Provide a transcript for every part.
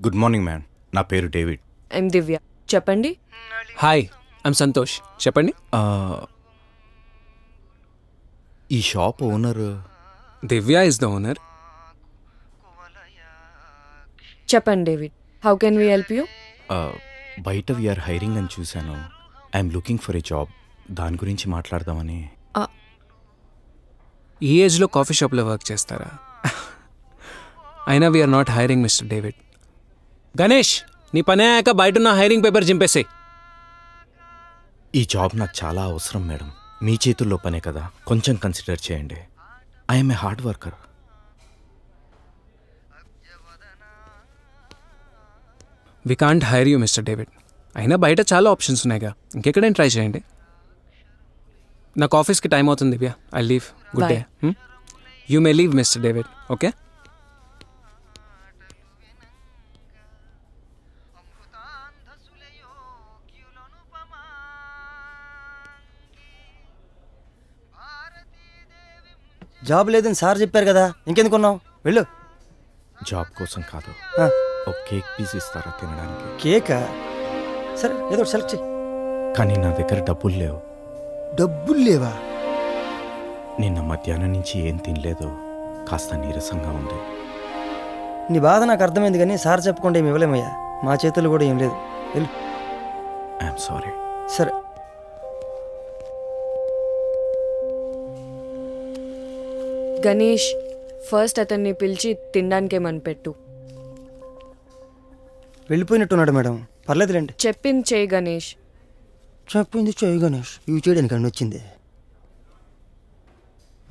Good morning ma'am, నా పేరు David. I'm Divya. చెప్పండి. Hi, I'm Santosh. చెప్పండి. ఈ shop owner Divya is the owner. చెప్పండి David, how can we help you? బయట వీఆర్ హైరింగ్ అని చూశాను. I'm looking for a job. దాని గురించి మాట్లాడదామని. ఈ ఏజ్లో కాఫీ షాప్లో వర్క్ చేస్తారా? అయినా we're not hiring mister David. Ganesh, నీ పని అయ్యాక బయట హైరింగ్ పేపర్ చింపేసే. ఈ జాబ్ నాకు చాలా అవసరం మేడం. మీ చేతుల్లో పనే కదా, కొంచెం కన్సిడర్ చేయండి. I'm a hard worker. We can't hire you mister David. అయినా బయట చాలా ఆప్షన్స్ ఉన్నాయిగా, ఇంకెక్కడైనా ట్రై చేయండి. నాకు ఆఫీస్కి టైం అవుతుంది Divya. I leave. Good day. You may leave mister David. Okay. Job లేదని సార్ చెప్పారు కదా, ఇంకెందుకున్నావు? వెళ్ళు. జాబ్ కోసం కాదు, ఒక కేక్ పీస్ ఇస్తారా తినడానికి? కేకా? సరే, ఏదో సెలెక్ట్ చెయ్యి. కానీ నా దగ్గర డబ్బులు లేవు. డబ్బులు లేవా? నిన్న మధ్యాహ్నం నుంచి ఏం తినలేదు. కాస్త నీరసంగా ఉంది. నీ బాధ నాకు అర్థమైంది, కానీ సార్ చెప్పకుండా ఏమి ఇవ్వలేమయ్యా. మా చేతుల్లో కూడా ఏం లేదు. వెళ్ళు. I'm sorry. సరే. గణేష్, ఫస్ట్ అతన్ని పిలిచి తినడానికేమని పెట్టు. వెళ్ళిపోయినట్టున్నాడు మేడం. పర్లేదులేండి. చెప్పింది చేయి గణేష్. చెప్పింది చేయి గణేష్. ఇవి చేయడానికి అన్నీ వచ్చింది.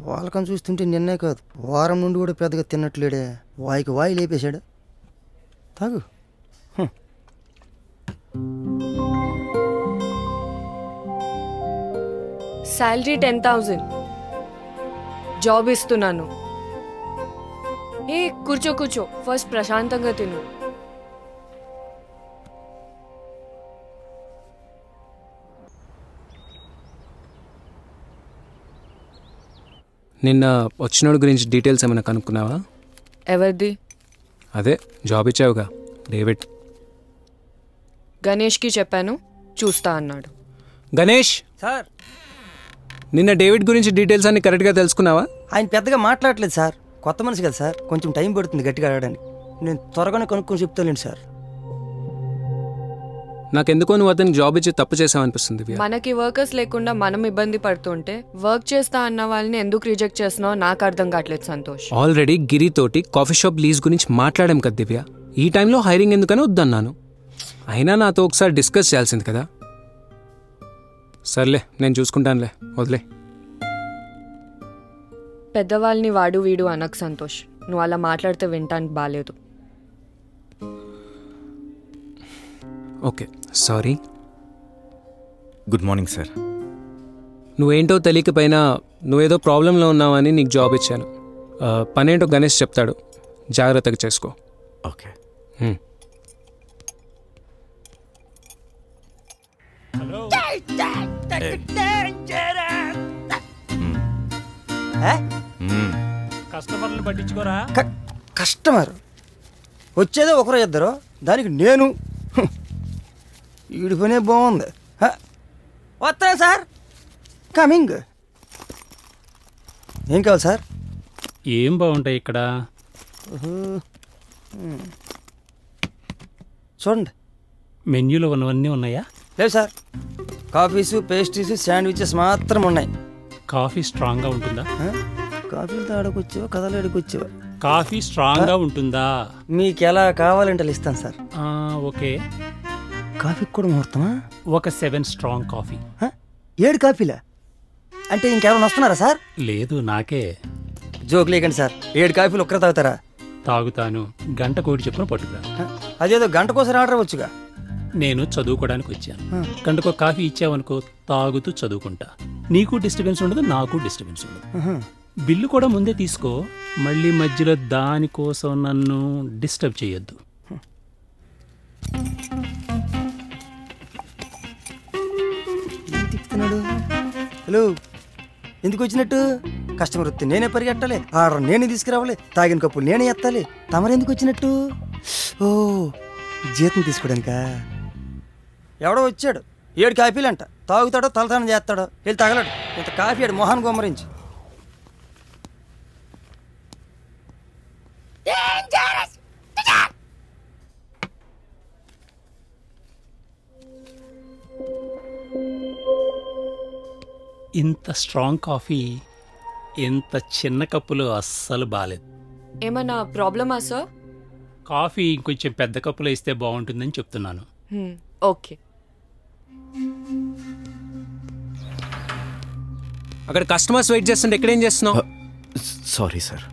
వాళ్ళకని చూస్తుంటే నిన్నే కాదు, వారం నుండి కూడా పెద్దగా తిన్నట్లేడే. వాయికి వాయి లేపేశాడు. తాగు. శాలరీ 10,000. జాబ్ ఇస్తున్నాను. ఏ కూర్చో కూర్చో, ఫస్ట్ ప్రశాంతంగా తిను. నిన్న వచ్చినోడు గురించి డీటెయిల్స్ ఏమైనా కనుక్కున్నావా? ఎవరిది? అదే జాబ్ ఇచ్చావుగా, డేవిడ్. గణేష్కి చెప్పాను, చూస్తా అన్నాడు. గణేష్ సార్, నిన్న డేవిడ్ గురించి డీటెయిల్స్ అన్ని కరెక్ట్గా తెలుసుకున్నావా? ఆయన పెద్దగా మాట్లాడలేదు సార్. కొత్త మనిషి కదా సార్, కొంచెం టైం పడుతుంది గట్టిగా ఆడడానికి. నేను త్వరగానే కనుక్కొని చెప్తాలేండి సార్. నాకెందుకో నువ్వు అతనికి జాబ్ ఇచ్చి తప్పు చేసావనిపిస్తుంది. మనకి వర్కర్స్ లేకుండా మనం ఇబ్బంది పడుతుంటే వర్క్ చేస్తా అన్న వాళ్ళని ఎందుకు రిజెక్ట్ చేస్తున్నావో నాకు అర్థం కావట్లేదు సంతోష్. ఆల్రెడీ గిరి తోటి కాఫీ షాప్ లీజ్ గురించి మాట్లాడాం కదా దివ్య. ఈ టైంలో హైరింగ్ ఎందుకని వద్దన్నాను. అయినా నాతో ఒకసారి డిస్కస్ చేయాల్సింది కదా. సర్లే, నేను చూసుకుంటానులే, వదిలే. పెద్దవాళ్ళని వాడు వీడు అనకు సంతోష్. నువ్వు అలా మాట్లాడితే వినటానికి బాలేదు. Okay, sorry. Good morning sir. నువ్వేంటో తెలియకపోయినా నువ్వేదో ప్రాబ్లంలో ఉన్నావని నీకు జాబ్ ఇచ్చాను. పనేంటో గణేష్ చెప్తాడు, జాగ్రత్తగా చేసుకో. ఓకే. కస్టమర్లు పట్టించుకోరా? కస్టమర్ వచ్చేదే ఒకరో ఇద్దరు, దానికి నేను ఈడి పనే బాగుంది. వస్తా సార్, కమింగ్. ఏం కావాలి సార్? ఏం బాగుంటాయి ఇక్కడ? చూడండి. మెన్యూలో ఉన్నవన్నీ ఉన్నాయా? లేదు సార్, కాఫీసు, పేస్ట్రీసు, శాండ్విచెస్ మాత్రం ఉన్నాయి. కాఫీ స్ట్రాంగ్గా ఉంటుందా? కాఫీలు తాడకొచ్చావా, కథలు ఆడకొచ్చావా? కాఫీ స్ట్రాంగ్గా ఉంటుందా? మీకు ఎలా కావాలంటే ఇస్తాను సార్. ఓకే. కాఫీకి కూడా ముహూర్తమా? ఒక 7 స్ట్రాంగ్ కాఫీ. 7 కాఫీలా? అంటే ఇంకెవరైనా వస్తున్నారా సార్? లేదు, నాకే. జోక్ లేకండి సార్, 7 కాఫీలు ఒక్కరే తాగుతారా? తాగుతాను. గంట కోడి చెప్పున పట్టుకురా. అదేదో గంటకోసారి ఆర్డర్ అవ్వచ్చుగా. నేను చదువుకోవడానికి వచ్చాను. గంటకో కాఫీ ఇచ్చావనుకో, తాగుతూ చదువుకుంటా. నీకు డిస్టర్బెన్స్ ఉండదు, నాకు డిస్టర్బెన్స్ ఉండదు. బిల్లు కూడా ముందే తీసుకో. మళ్ళీ మధ్యలో దానికోసం నన్ను డిస్టర్బ్ చేయొద్దు. హలో, ఎందుకు వచ్చినట్టు? కస్టమర్ వస్తే నేనే పరిగెట్టాలి, ఆర్డర్ నేనే తీసుకురావాలి, తాగిన కప్పులు నేనే ఎత్తాలి. తమరెందుకు వచ్చినట్టు? ఓ జీతం తీసుకోవడానికా? ఎవడో వచ్చాడు, 7 కాఫీలంట. తాగుతాడో తలతానం చేస్తాడో వెళ్ళి తగలడు. ఇంత కాఫీ ఆడు మొహాన్ గుమ్మరించి. ఇంత స్ట్రాంగ్ కాఫీ ఇంత చిన్న కప్పులో అస్సలు బాలేదు. ఏమన్నా ప్రాబ్లమా సార్? కాఫీ ఇంకొంచెం పెద్ద కప్పులో ఇస్తే బాగుంటుందని చెప్తున్నాను. ఓకే. అక్కడ కస్టమర్స్ వెయిట్ చేస్తుంటే ఎక్కడేం చేస్తున్నావు? Sorry sir.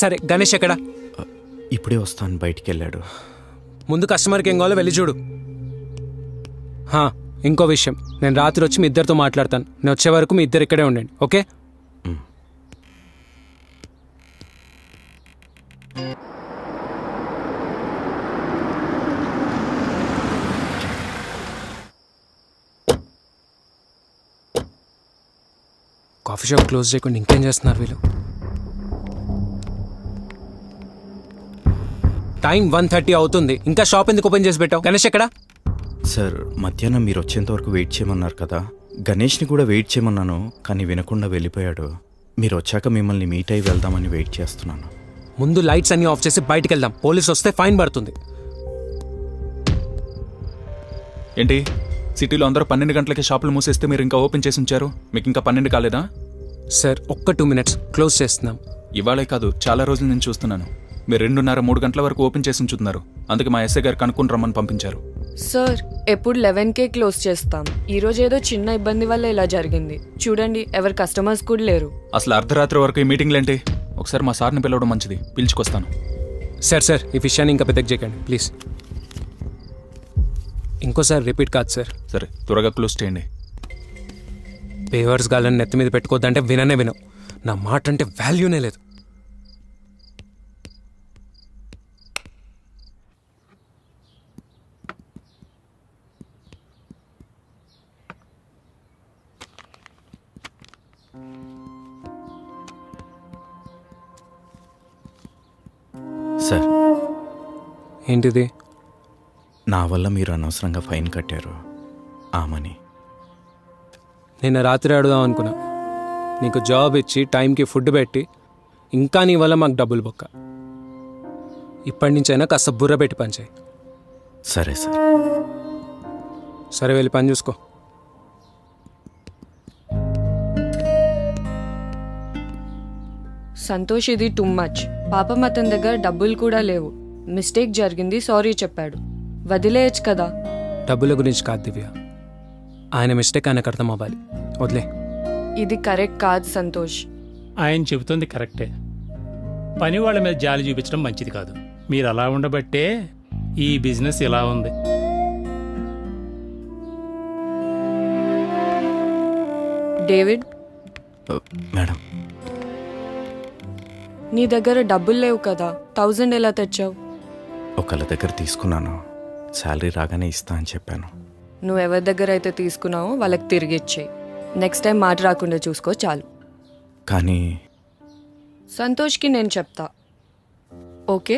సరే గణేష్ ఎక్కడ? ఇప్పుడే వస్తాను, బయటికి వెళ్ళాడు. ముందు కస్టమర్కి ఏం కావాలో వెళ్ళి చూడు. ఇంకో విషయం, నేను రాత్రి వచ్చి మీ ఇద్దరితో మాట్లాడతాను. నేను వచ్చే వరకు మీ ఇద్దరు ఇక్కడే ఉండండి, ఓకే? కాఫీ షాప్ క్లోజ్ చేయకుండా ఇంకేం చేస్తున్నారు వీళ్ళు? టైం 1:30 అవుతుంది, ఇంకా షాప్ ఎందుకు ఓపెన్ చేసి పెట్టావు? గణేష్ ఎక్కడ? సార్, మధ్యాహ్నం మీరు వచ్చేంత వరకు వెయిట్ చేయమన్నారు కదా, గణేష్ని కూడా వెయిట్ చేయమన్నాను, కానీ వినకుండా వెళ్ళిపోయాడు. మీరు వచ్చాక మిమ్మల్ని మీట్ అయి వెళ్దామని వెయిట్ చేస్తున్నాను. ముందు లైట్స్ అన్ని ఆఫ్ చేసి బయటికి వెళ్దాం, పోలీస్ వస్తే ఫైన్ పడుతుంది. ఏంటి సిటీలో అందరూ 12 గంటలకి షాపులు మూసేస్తే మీరు ఇంకా ఓపెన్ చేసి ఉంచారు? మీకు ఇంకా 12 కాలేదా? సార్ ఒక్క 2 minutes క్లోజ్ చేస్తున్నాం. ఇవాళే కాదు, చాలా రోజులు నేను చూస్తున్నాను. మీరు 2:30-3 గంటల వరకు ఓపెన్ చేసి ఉంచుతున్నారు. అందుకే మా ఎస్ఐ గారు కనుక్కొని రమ్మని పంపించారు. సార్, ఎప్పుడు 11కే క్లోజ్ చేస్తాం. ఈరోజు ఏదో చిన్న ఇబ్బంది వల్ల ఇలా జరిగింది. చూడండి, ఎవరు కస్టమర్స్ కూడా లేరు. అసలు అర్ధరాత్రి వరకు ఈ మీటింగ్లు ఏంటి? ఒకసారి మా సార్ని పిలవడం మంచిది, పిలుచుకొస్తాను. సార్ ఈ విషయాన్ని ఇంకా పెద్దగా చేయకండి ప్లీజ్. ఇంకోసారి రిపీట్ కాదు సార్. సరే, త్వరగా క్లోజ్ చేయండి. పేవర్స్ గాలని నెత్తి మీద పెట్టుకోవద్దంటే విననే వినవు. నా మాట అంటే వాల్యూనే లేదు. సార్, ఏంటిది? నా వల్ల మీరు అనవసరంగా ఫైన్ కట్టారు. ఆ మనీ నిన్న రాత్రి అడుగుదాం అనుకున్నా. నీకు జాబ్ ఇచ్చి టైంకి ఫుడ్ పెట్టి ఇంకా నీ వల్ల మాకు డబ్బులు బొక్క. ఇప్పటి నుంచైనా కాస్త బుర్ర పెట్టి పనిచేయి. సరే సార్. సరే, వెళ్ళి పని చూసుకో. సంతోష్, ఇది టూ మచ్. పాపం అతని దగ్గర డబ్బులు కూడా లేవు. మిస్టేక్ జరిగింది, సారీ చెప్పాడు. వదిలేయచ్చు కదా. డబ్బుల గురించి కాదు దివ్య, ఆయన మిస్టేక్ ఆయనకు అర్థం అవ్వాలి. వదిలే. ఇది కరెక్ట్ కాదు సంతోష్. ఆయన చెబుతుంది కరెక్టే. పని వాళ్ళ మీద జాలి చూపించడం మంచిది కాదు. మీరు అలా ఉండబట్టే ఈ బిజినెస్ ఇలా ఉంది. డేవిడ్, మేడం, నీ దగ్గర డబ్బులు లేవు కదా, 1000 ఎలా తెచ్చావు? ఒకళ్ళ దగ్గర తీసుకున్నాను, శాలరీ రాగానే ఇస్తా అని చెప్పాను. నువ్వు ఎవరి దగ్గర అయితే తీసుకున్నావో వాళ్ళకి తిరిగి ఇచ్చేయి. నెక్స్ట్ టైం మాట రాకుండా చూసుకో చాలు. కానీ సంతోష్కి నేను చెప్తా, ఓకే?